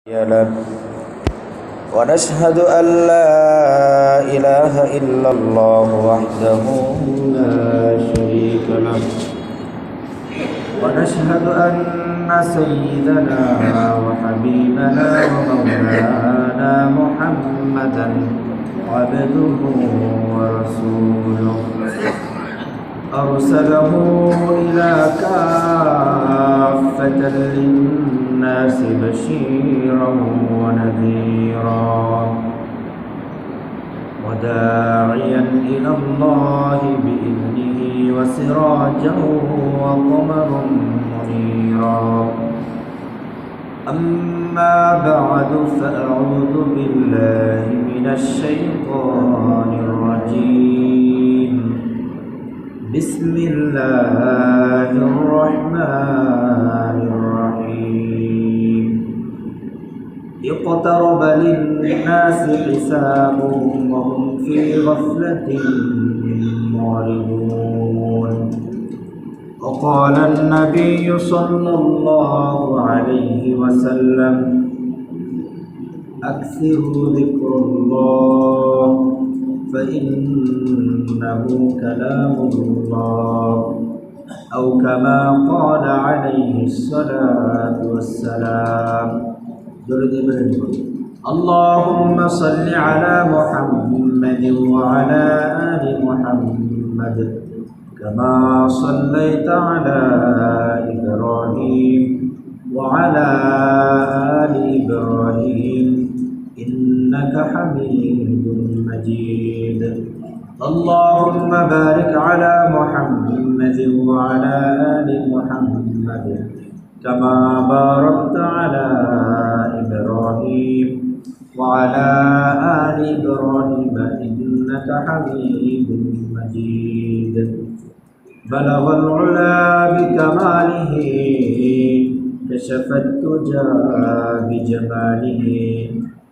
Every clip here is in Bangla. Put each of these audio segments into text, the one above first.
له ونشهد أن لا إله إلا الله وحده لا شريك له ونشهد أن سيدنا وحبيبنا ومولانا محمدا عبده ورسوله أرسله إلى كافة للناس بشيرا ونذيرا وداعيا إلى الله بإذنه وسراجا وقمرا منيرا أما بعد فأعوذ بالله من الشيطان الرجيم بسم الله الرحمن الرحيم اقترب للناس حسابهم وهم في غفلة معرضون وقال النبي صلى الله عليه وسلم أكثروا ذكر الله فإنه كلام الله أو كما قال عليه الصلاة والسلام اللهم صل على محمد وعلى آل محمد كما صليت على إبراهيم وعلى آل إبراهيم إنك حميد مجيد اللهم بارك على محمد وعلى آل محمد كما باركت على إبراهيم وعلى آل إبراهيم إنك حميد مجيد بلغ العلا بكماله كشف الدجى بجماله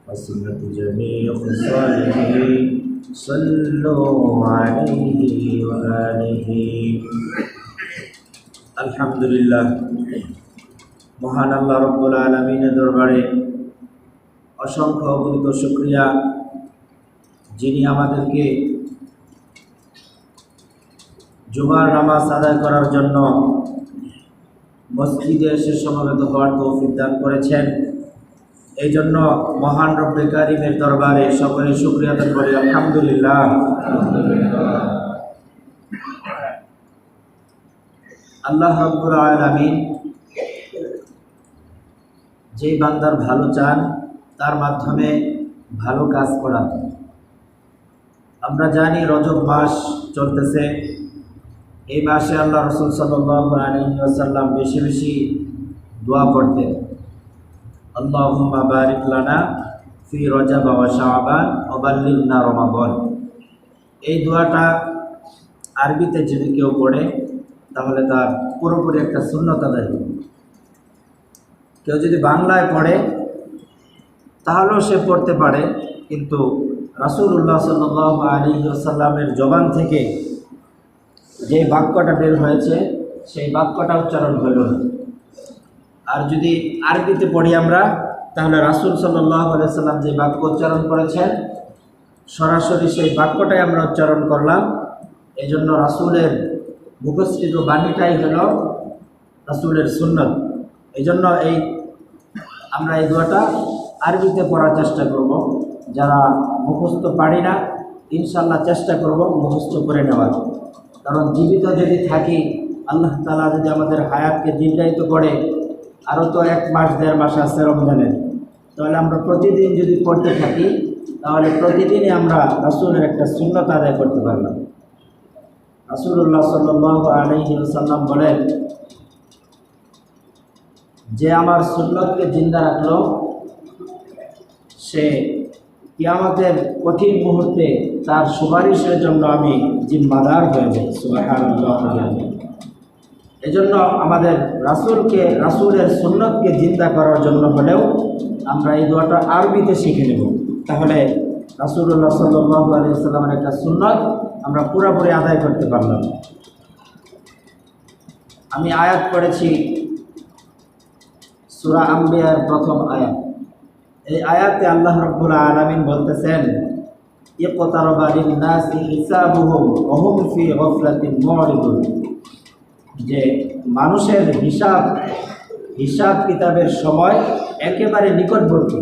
وسنة جميع خصاله صلوا عليه وآله الحمد لله মহান আল্লাহ রব্বুল আলামিনের দরবারে অসংখ্য অগণিত শুকরিয়া, যিনি আমাদেরকে জুমার নামাজ আদায় করার জন্য মসজিদে এসে সমবেত হওয়ার তৌফিক দান করেছেন। এই জন্য মহান রব্বে কারিমের দরবারে সকলে শুকরিয়া আদায় করি আলহামদুলিল্লাহ। আল্লাহ রাব্বুল আলামিন যেই বান্দার ভালো চান তার মাধ্যমে ভালো কাজ করান। আমরা জানি রজব মাস চলতেছে, এই মাসে আল্লাহ রাসূল সাল্লাল্লাহু আলাইহি ওয়াসাল্লাম বেশি বেশি দোয়া পড়তেন, আল্লাহুম্মা বারিক লানা ফি রজব ওয়া শাবান ওয়া বাল্লিগনা রমাদান। এই দোয়াটা আরবিতে যদি কেউ পড়ে তাহলে তার পুরোপুরি একটা সুন্নত আদায় হবে। কেউ যদি বাংলায় পড়ে তাহলেও সে পড়তে পারে, কিন্তু রাসূলুল্লাহ সাল্লাল্লাহু আলাইহি ওয়াসাল্লামের জবান থেকে যে বাক্যটা বের হয়েছে সেই বাক্যটা উচ্চারণ হইল না। আর যদি আরবিতে পড়ি আমরা তাহলে রাসূল সাল্লাল্লাহু আলাইহি ওয়াসাল্লাম যে বাক্য উচ্চারণ করেছেন সরাসরি সেই বাক্যটাই আমরা উচ্চারণ করলাম। এই জন্য রাসূলের মুখস্থিত বাণীটাই হল রাসূলের সুন্নত। এই জন্য আমরা এই দোয়াটা আরবিতে পড়ার চেষ্টা করব। যারা মুখস্থ পারি না ইনশাআল্লাহ চেষ্টা করব মুখস্থ করে নেওয়ার, কারণ জীবিত যদি থাকি আল্লাহ তাআলা যদি আমাদের হায়াতকে দীর্ঘায়িত করে, আরও তো 1 মাস 1.5 মাস আছে রমজানের, তাহলে আমরা প্রতিদিন যদি পড়তে থাকি তাহলে প্রতিদিনই আমরা রাসূলের একটা সুন্নত আদায় করতে পারলাম। রাসূলুল্লাহ সাল্লাল্লাহু আলাইহি ওয়াসাল্লাম বলেন, যে আমার সুন্নতকে জিন্দা রাখলো সে কিয়ামতের কঠিন মুহূর্তে তার সুপারিশের জন্য আমি জিম্মাদার হয়ে যাই। সুবহানাল্লাহ। এজন্য আমাদের রাসূলের সুন্নতকে জিন্দা করার জন্য হলেও আমরা এই দোয়াটা আরবিতে শিখে নেব, তাহলে রাসূলুল্লাহ সাল্লাল্লাহু আলাইহি ওয়াসাল্লামের একটা সুন্নত আমরা পুরোপুরি আদায় করতে পারলাম। আমি আয়াত পড়েছি সূরা আম্বিয়ার প্রথম আয়াত, এই আয়াতে আল্লাহ রাব্বুল আলামিন বলতেছেন, ইকতারাবা লিন-নাসি হিসাবুহুম ওয়া হুম ফি গাফলাতিন মুরিদুন, যে মানুষের হিসাব কিতাবের সময় একেবারে নিকটবর্তী,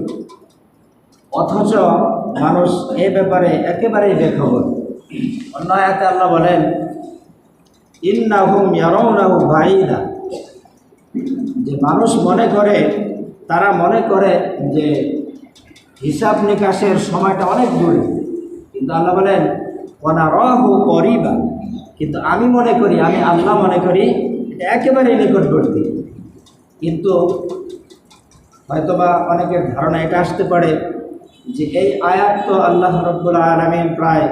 অথচ মানুষ এ ব্যাপারে একেবারেই বেখবর। অন্য আয়াতে আল্লাহ বলেন, ইন্নাহুম ইয়ারাউনাহু বাঈদা, যে মানুষ তারা মনে করে যে হিসাব নিকাশের সময়টা অনেক দূরে, কিন্তু আল্লাহ বলেন ওয়ানারাহু করিবা, কিন্তু আমি আল্লাহ মনে করি এটা একেবারেই নিকটবর্তী। কিন্তু হয়তোবা অনেকের ধারণা এটা আসতে পারে যে এই আয়াত তো আল্লাহ রাব্বুল আলামিন প্রায়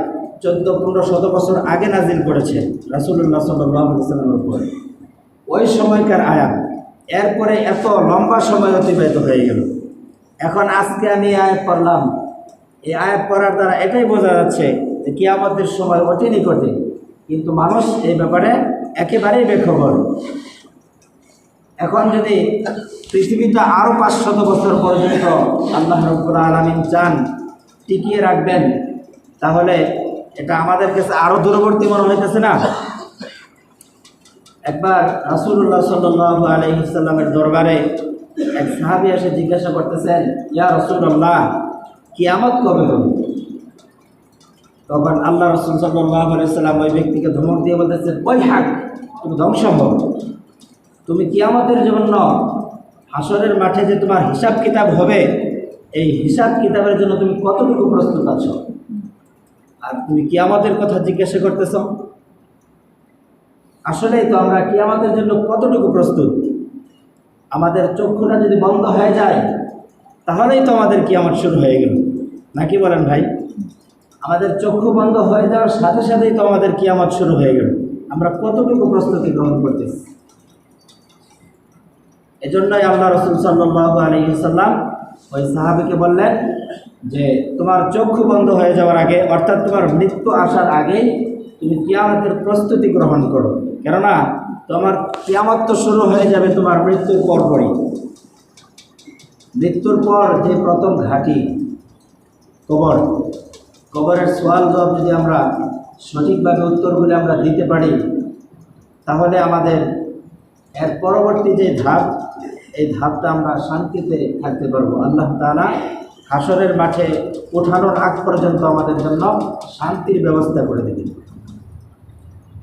14-15 বছর আগে নাজিল করেছেন রাসূলুল্লাহ সাল্লাল্লাহু আলাইহি ওয়াসাল্লামের উপর, ওই সময়কার আয়াত। এরপরে এত লম্বা সময় অতিবাহিত হয়ে গেল, এখন আজকে আমি আয়াত পড়লাম। এই আয়াত পড়ার দ্বারা এটাই বোঝা যাচ্ছে যে কিয়ামতের সময় অতি নিকটে, কিন্তু মানুষ এই ব্যাপারে একেবারেই বেখবর। এখন যদি পৃথিবীটা আরও 500 বছর পর্যন্ত আল্লাহ রাব্বুল আলামিন চান টিকিয়ে রাখবেন, তাহলে এটা আমাদের কাছে আরও দূরবর্তী মনে হইতেছে না? একবার রাসূলুল্লাহ সাল্লাল্লাহু আলাইহি ওয়াসাল্লামের দরবারে এক সাহাবী এসে জিজ্ঞাসা করতেছেন, ইয়া রাসূলুল্লাহ, কিয়ামত কবে হবে? তখন আল্লাহ রাসূল সাল্লাল্লাহু আলাইহি ওয়াসাল্লাম ওই ব্যক্তিকে ধমক দিয়ে বলতেছেন, ওই হাক, তুমি ধ্বংস হও। তুমি কিয়ামতের জন্য হাসরের মাঠে যে তোমার হিসাব কিতাব হবে, এই হিসাব কিতাবের জন্য তুমি কতটুকু প্রস্তুত আছো? আর তুমি কিয়ামতের কথা জিজ্ঞাসা করতেছ। আসলেই তো আমরা কিয়ামতের জন্য কতটুকু প্রস্তুত? আমাদের চক্ষুটা যদি বন্ধ হয়ে যায় তাহলেই তো আমাদের কিয়ামত শুরু হয়ে গেল, নাকি বলেন ভাই? আমাদের চক্ষু বন্ধ হয়ে যাওয়ার সাথে সাথেই তো আমাদের কিয়ামত শুরু হয়ে গেল। আমরা কতটুকু প্রস্তুতি গ্রহণ করতেছি? এজন্যই আল্লাহ রাসূল সাল্লাল্লাহু আলাইহি ওয়াসাল্লাম ওই সাহাবীকে বললেন যে তোমার চক্ষু বন্ধ হয়ে যাওয়ার আগে, অর্থাৎ তোমার মৃত্যু আসার আগেই তুমি কিয়ামতের প্রস্তুতি গ্রহণ করো, কেননা তোমার কিয়ামত তো শুরু হয়ে যাবে তোমার মৃত্যুর পরপরই। মৃত্যুর পর যে প্রথম ঘাঁটি কবরের সওয়াল জবাব যদি আমরা সঠিকভাবে উত্তরগুলি আমরা দিতে পারি, তাহলে আমাদের এর পরবর্তী যে ধাপ, এই ধাপটা আমরা শান্তিতে থাকতে পারবো। আল্লাহ তাআলা হাসরের মাঠে ওঠানোর আগ পর্যন্ত আমাদের জন্য শান্তির ব্যবস্থা করে দেবেন।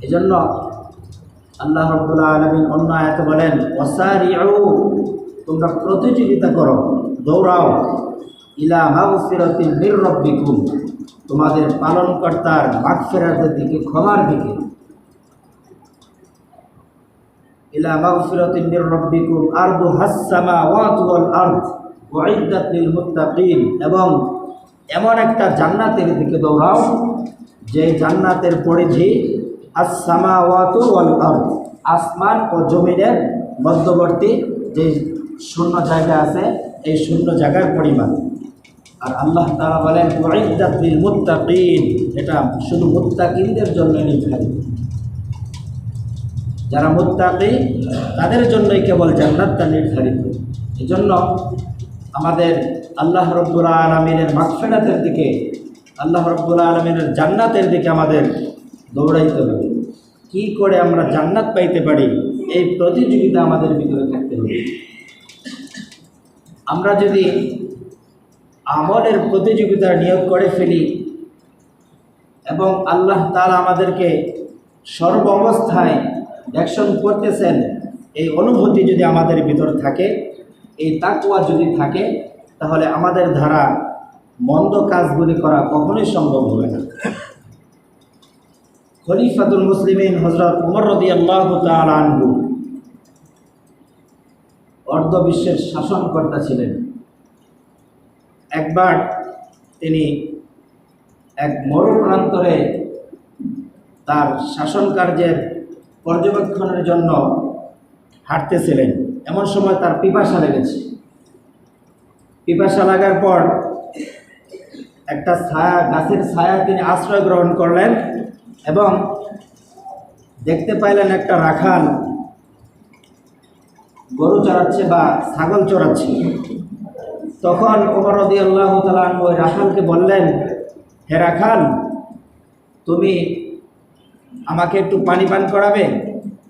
এজন্য আল্লাহ রাব্বুল আলামিন অন্য আয়াতে বলেন, ওয়াসারিউ, তোমরা প্রতিযোগিতা করো, দৌড়াও, ইলা মাগফিরাতিন মির রাব্বিকুম, তোমাদের পালনকর্তার মাগফিরাতের দিকে, ক্ষমার দিকে। ইলা মাগফিরাতিন মির রাব্বিকুম আরদুহাস সামাওয়াতু ওয়াল আরদ উইদ্দাত লিল মুত্তাকিন, এবং এমন একটা জান্নাতের দিকে দৌড়াও যে জান্নাতের পরিধি আস-সামাওয়াতু ওয়াল আরদ, আসমান ও জমিনের মধ্যবর্তী যে শূন্য জায়গা আছে, এই শূন্য জায়গার পরিমাণ। আর আল্লাহ তাআলা বলেন উইদ্দাত লিল মুত্তাকিন, এটা শুধু মুত্তাকিনদের জন্য নির্ধারিত। যারা মুত্তাকি তাদের জন্যই কেবল জান্নাতটা নির্ধারিত। এজন্য আমাদের আল্লাহ রাব্বুল আলামিনের মাগফিরাতের দিকে, আল্লাহ রাব্বুল আলামিনের জান্নাতের দিকে আমাদের দৌড়াইতে হবে। কি করে আমরা জান্নাত পাইতে পারি, এই প্রতিযোগিতা আমাদের ভিতরে থাকতে হবে। আমরা যদি আমলের প্রতিযোগিতা নিয়োগ করে ফেলি এবং আল্লাহ তাআলা আমাদেরকে সর্ব অবস্থায় দেখশন করতেছেন, এই অনুভূতি যদি আমাদের ভিতর থাকে, এই তাকওয়া যদি থাকে, তাহলে আমাদের দ্বারা মন্দ কাজগুলি করা কখনোই সম্ভব হবে না। খলিফাতুল মুসলিমিন হযরত ওমর রাদিয়াল্লাহু তাআলা আনহু অর্ধ বিশ্বের শাসনকর্তা ছিলেন। একবার তিনি এক মরুপ্রান্তরে তার শাসন কার্যের পর্যবেক্ষণের জন্য হাঁটতেছিলেন। এমন সময় তার পিপাসা লেগেছে। পিপাসা লাগার পর একটা গাছের ছায়া তিনি আশ্রয় গ্রহণ করলেন এবং দেখতে পাইলেন একটা রাখাল গরু চড়াচ্ছে বা ছাগল চড়াচ্ছে। তখন ওমর রাদিয়াল্লাহু তাআলা আনহু ওই রাখালকে বললেন, হে রাখাল, তুমি আমাকে একটু পানি পান করাবে?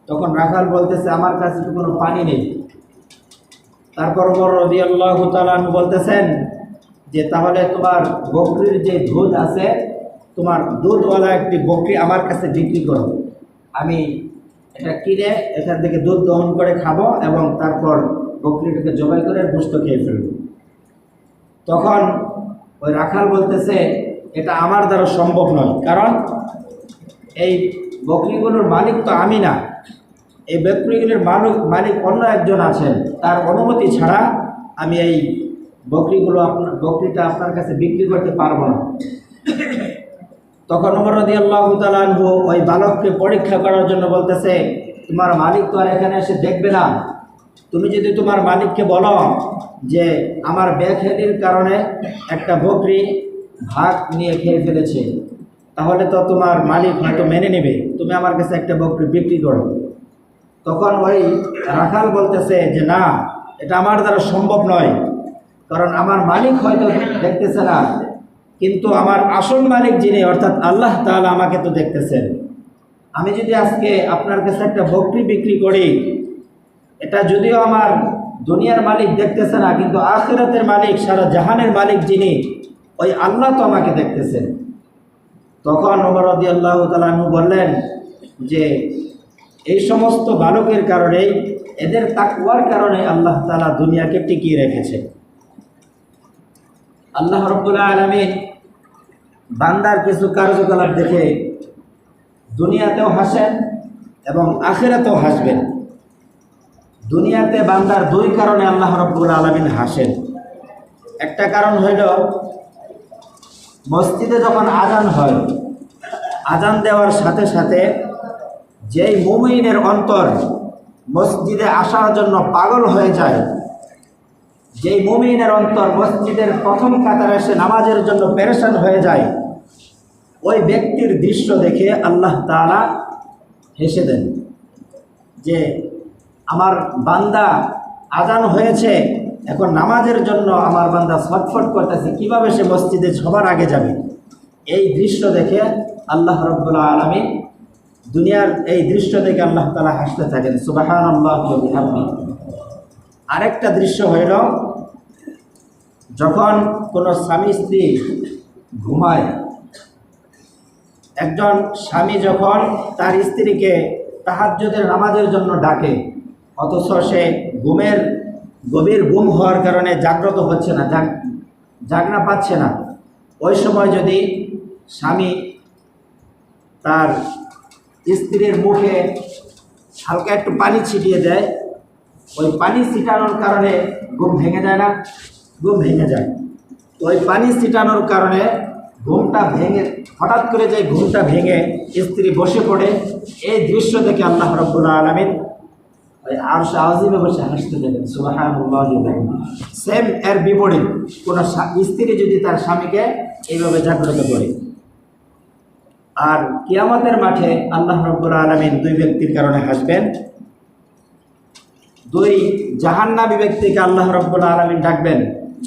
তখন রাখাল বলতেছে, আমার কাছে তো কোনো পানি নেই। তারপর ওমর রাদিয়াল্লাহু তাআলা আনহু বলতেছেন যে তাহলে তোমার বকরির যে দুধ আছে, তোমার দুধওয়ালা একটি বকরি আমার কাছে বিক্রি করো, আমি এটা কিনে এখান থেকে দুধ দহন করে খাবো এবং তারপর বকরিটাকে জবাই করে গোশত খেয়ে ফেলবো। তখন ওই রাখাল বলতেছে, এটা আমার দ্বারা সম্ভব নয়, কারণ এই বকরিগুলোর মালিক তো আমি না, এই বকরিগুলোর মালিক অন্য একজন আছেন, তার অনুমতি ছাড়া আমি এই বকরিটা আপনার কাছে বিক্রি করতে পারবো না। তখন ওমর রাদিয়াল্লাহু তাআলা আনহু ওই বালককে পরীক্ষা করার জন্য বলতেছে, তোমার মালিক তো আর এখানে এসে দেখবে না, তুমি যদি তোমার মালিককে বলো যে আমার বেখেয়ালির কারণে একটা বকরি ভাগ নিয়ে খেয়ে ফেলেছে, তাহলে তো তোমার মালিক হয়তো মেনে নেবে, তুমি আমার কাছে একটা বকরি বিক্রি করো। তখন ওই রাখাল বলতেছে যে না, এটা আমার দ্বারা সম্ভব নয়, কারণ আমার মালিক হয়তো দেখতেছে না, কিন্তু আমার আসল মালিক যিনি অর্থাৎ আল্লাহ তাআলা আমাকে তো দেখতেছেন। আমি যদি আজকে আপনার কাছে একটা বকরি বিক্রি করি, এটা যদিও আমার দুনিয়ার মালিক দেখতেছে না, কিন্তু আখিরাতের মালিক, সারা জাহানের মালিক যিনি, ওই আল্লাহ তো আমাকে দেখতেছেন। তখন ওমর রাদিয়াল্লাহু তাআলা আনহু বললেন যে এই সমস্ত বালকের কারণে, এদের তাকওয়ার কারণে আল্লাহ তাআলা দুনিয়াকে টিকিয়ে রেখেছে। আল্লাহ রাব্বুল আলামিন বান্দার কিছু কার্যকলাপ দেখে দুনিয়াতেও হাসেন এবং আখিরাতেও হাসবেন। দুনিয়াতে বান্দার দুই কারণে আল্লাহ রাব্বুল আলামিন হাসেন। একটা কারণ হইল, মসজিদে যখন আজান হয়, আজান দেওয়ার সাথে সাথে যেই মুমিনের অন্তর মসজিদে আসার জন্য পাগল হয়ে যায়, যেই মুমিনের অন্তর মসজিদের প্রথম কাতারে এসে নামাজের জন্য পেরেশান হয়ে যায়, ওই ব্যক্তির দৃশ্য দেখে আল্লাহ তাআলা হেসে দেন যে আমার বান্দা আজান হয়েছে, এখন নামাজের জন্য আমার বান্দা ছটফট করতেছে, কিভাবে সে মসজিদে সবার আগে যাবে। এই দৃশ্য দেখে আল্লাহ রাব্বুল আলামিন, দুনিয়ার এই দৃশ্য দেখে আল্লাহ তাআলা হাসতে থাকেন, সুবহানাল্লাহি ওয়া বিহামদিহি। আরেকটা দৃশ্য হইল, যখন কোনো স্বামী স্ত্রী ঘুমায়, একজন স্বামী যখন তার স্ত্রীকে তাহাজ্জুদের নামাজের জন্য ডাকে, অথচ সে গভীর ঘুম হওয়ার কারণে জাগ্রত হচ্ছে না, জাগনা পাচ্ছে না, ওই সময় যদি স্বামী তার স্ত্রীর মুখে হালকা একটু পানি ছিটিয়ে দেয়, ওই পানি ছিটানোর কারণে ঘুম ভেঙে যায় না? ঘুম ভেঙে যায়। তো ওই পানি ছিটানোর কারণে ঘুমটা ভেঙে, হঠাৎ করে যে ঘুমটা ভেঙে স্ত্রী বসে পড়ে, এই দৃশ্য দেখে আল্লাহ রাব্বুল আলামিন ওই আরশ আজিমে বসে হাসতে থাকেন, সুবহানাল্লাহি ওয়া বিহামদিহি। সেম এর বিপরীত, কোনো স্ত্রী যদি তার স্বামীকে এইভাবে জাগ্রত করে। আর কিয়ামতের মাঠে আল্লাহ রাব্বুল আলামিন দুই ব্যক্তির কারণে হাসবেন। দুই জাহান্নামী ব্যক্তিকে আল্লাহ রাব্বুল আলামিন ডাকবেন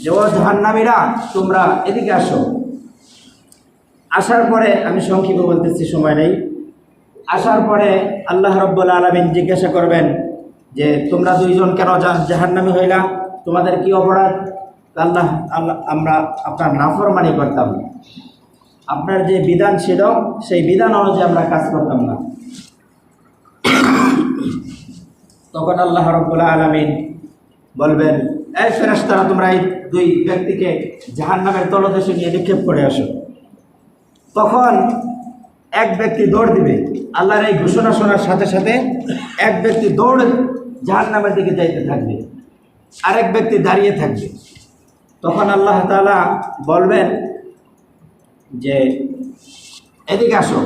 যে ও জাহান্নামীরা, তোমরা এদিকে আসো। আসার পরে, আমি সংক্ষেপে বলতেছি, সময় নেই, আসার পরে আল্লাহ রাব্বুল আলামিন জিজ্ঞাসা করবেন যে তোমরা দুইজন কেন জাহান্নামী হইলা, তোমাদের কি অপরাধ? আল্লাহ আমরা আপনার নাফরমানি করতাম, আপনার যে বিধান ছিল সেই বিধান অনুযায়ী আমরা কাজ করতাম না। তখন আল্লাহ রাব্বুল আলামিন বলবেন, এই ফেরেশতারা, তোমরা এই দুই ব্যক্তিকে জাহান্নামের তলদেশে নিয়ে নিক্ষেপ করে আসো। তখন এক ব্যক্তি দৌড় দিবে, আল্লাহর এই ঘোষণা শোনার সাথে সাথে এক ব্যক্তি দৌড়ে জাহান্নামের দিকে যাইতে থাকবে, আরেক ব্যক্তি দাঁড়িয়ে থাকবে। তখন আল্লাহ তাআলা বলবেন যে এদিকে আসো।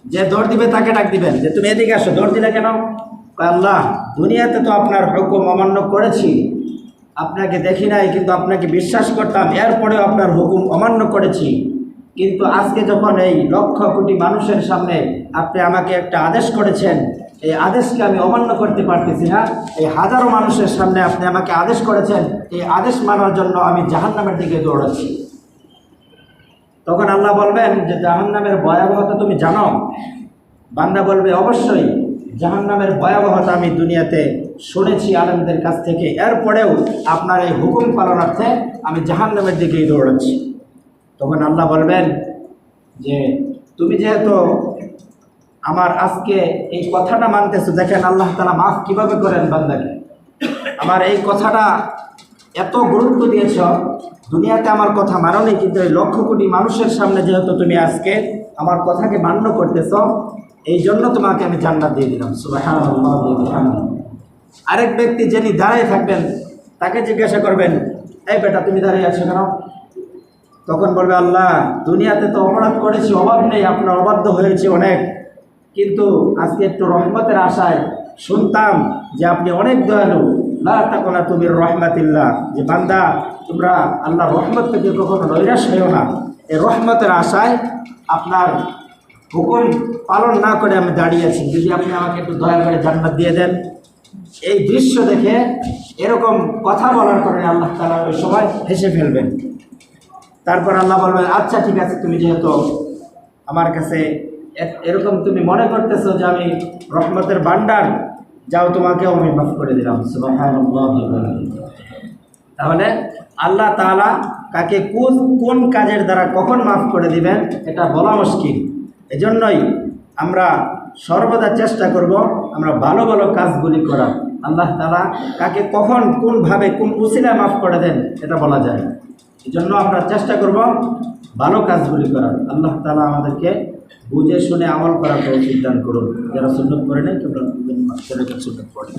যে দৌড় দিবে তাকে ডাক দিবেন যে তুমি এদিকে আসো, দৌড় দিলে কেন? আল্লাহ, দুনিয়াতে তো আপনার হুকুম অমান্য করেছি, আপনাকে দেখি নাই কিন্তু আপনাকে বিশ্বাস করতাম, এরপরেও আপনার হুকুম অমান্য করেছি, কিন্তু আজকে যখন এই লক্ষ কোটি মানুষের সামনে আপনি আমাকে একটা আদেশ করেছেন, এই আদেশকে আমি অমান্য করতে পারতেছি না, এই হাজারো মানুষের সামনে আপনি আমাকে আদেশ করেছেন, এই আদেশ মানার জন্য আমি জাহান্নামের দিকে দৌড়াচ্ছি। তখন আল্লাহ বলবেন যে জাহান্নামের ভয়াবহতা তুমি জানো? বান্দা বলবে অবশ্যই, জাহান্নামের ভয়াবহতা আমি দুনিয়াতে শুনেছি আলেমদের কাছ থেকে, এরপরেও আপনার এই হুকুম পালনার্থে আমি জাহান্নামের দিকেই দৌড়াচ্ছি। তখন আল্লাহ বলবেন যে তুমি যেহেতু আমার আজকে এই কথাটা মানতেছো, দেখেন আল্লাহ তাআলা মাফ কিভাবে করেন বান্দাকে। আমার এই কথাটা এত গুরুত্ব দিয়েছ, দুনিয়াতে আমার কথা মানোনি, কিন্তু এই লক্ষ কোটি মানুষের সামনে যেহেতু তুমি আজকে আমার কথাকে মান্য করতেছ, এই জন্য তোমাকে আমি জান্নাত দিয়ে দিলাম। সুবহানাল্লাহ। আরেক ব্যক্তি যিনি দাঁড়ায় থাকবেন তাকে জিজ্ঞাসা করবেন, এই বেটা তুমি দাঁড়িয়ে আছো কেন? তখন বলবে আল্লাহ, দুনিয়াতে তো অপরাধ করেছি, অভাব নেই, আপনার অবাধ্য হয়েছে অনেক, কিন্তু আজকে একটু রহমতের আশায় শুনতাম যে আপনি অনেক দয়ালু, লা তাকুনাতু মির রাহমাতিল্লাহ, যে বান্দা তোমরা আল্লাহর রহমত থেকে কখনো নৈরাশ হইও না। এই রহমতের আশায় আপনার হুকুম পালন না করে আমি দাঁড়িয়েছি, যদি আপনি আমাকে একটু দয়া করে জান্নাত দিয়ে দেন। এই দৃশ্য দেখে এরকম কথা বলার কারণে আল্লাহ তাআলা ওই সময় হেসে ফেলবেন। তারপর আল্লাহ বলবেন, আচ্ছা ঠিক আছে, তুমি যেহেতু আমার কাছে এরকম তুমি মনে করতেছো যে আমি রহমতের ভান্ডার, যাও তোমাকেও আমি মাফ করে দিলাম। সুবহানাল্লাহ। তাহলে আল্লাহ তাআলা কাকে কোন কাজের দ্বারা কখন মাফ করে দিবেন এটা বলা মুশকিল। এজন্যই আমরা সর্বদা চেষ্টা করব আমরা ভালো ভালো কাজগুলি করার। আল্লাহ তাআলা কাকে কখন কোনভাবে কোন উসিলায় মাফ করে দেন এটা বলা যায় না। এই জন্য আমরা চেষ্টা করব ভালো কাজগুলি করার। আল্লাহ তাআলা আমাদেরকে বুঝে শুনে আমল করার তৌফিক দান করুন। যারা সুন্নাত করে নেন তোমরা সুন্নাত পড়েন।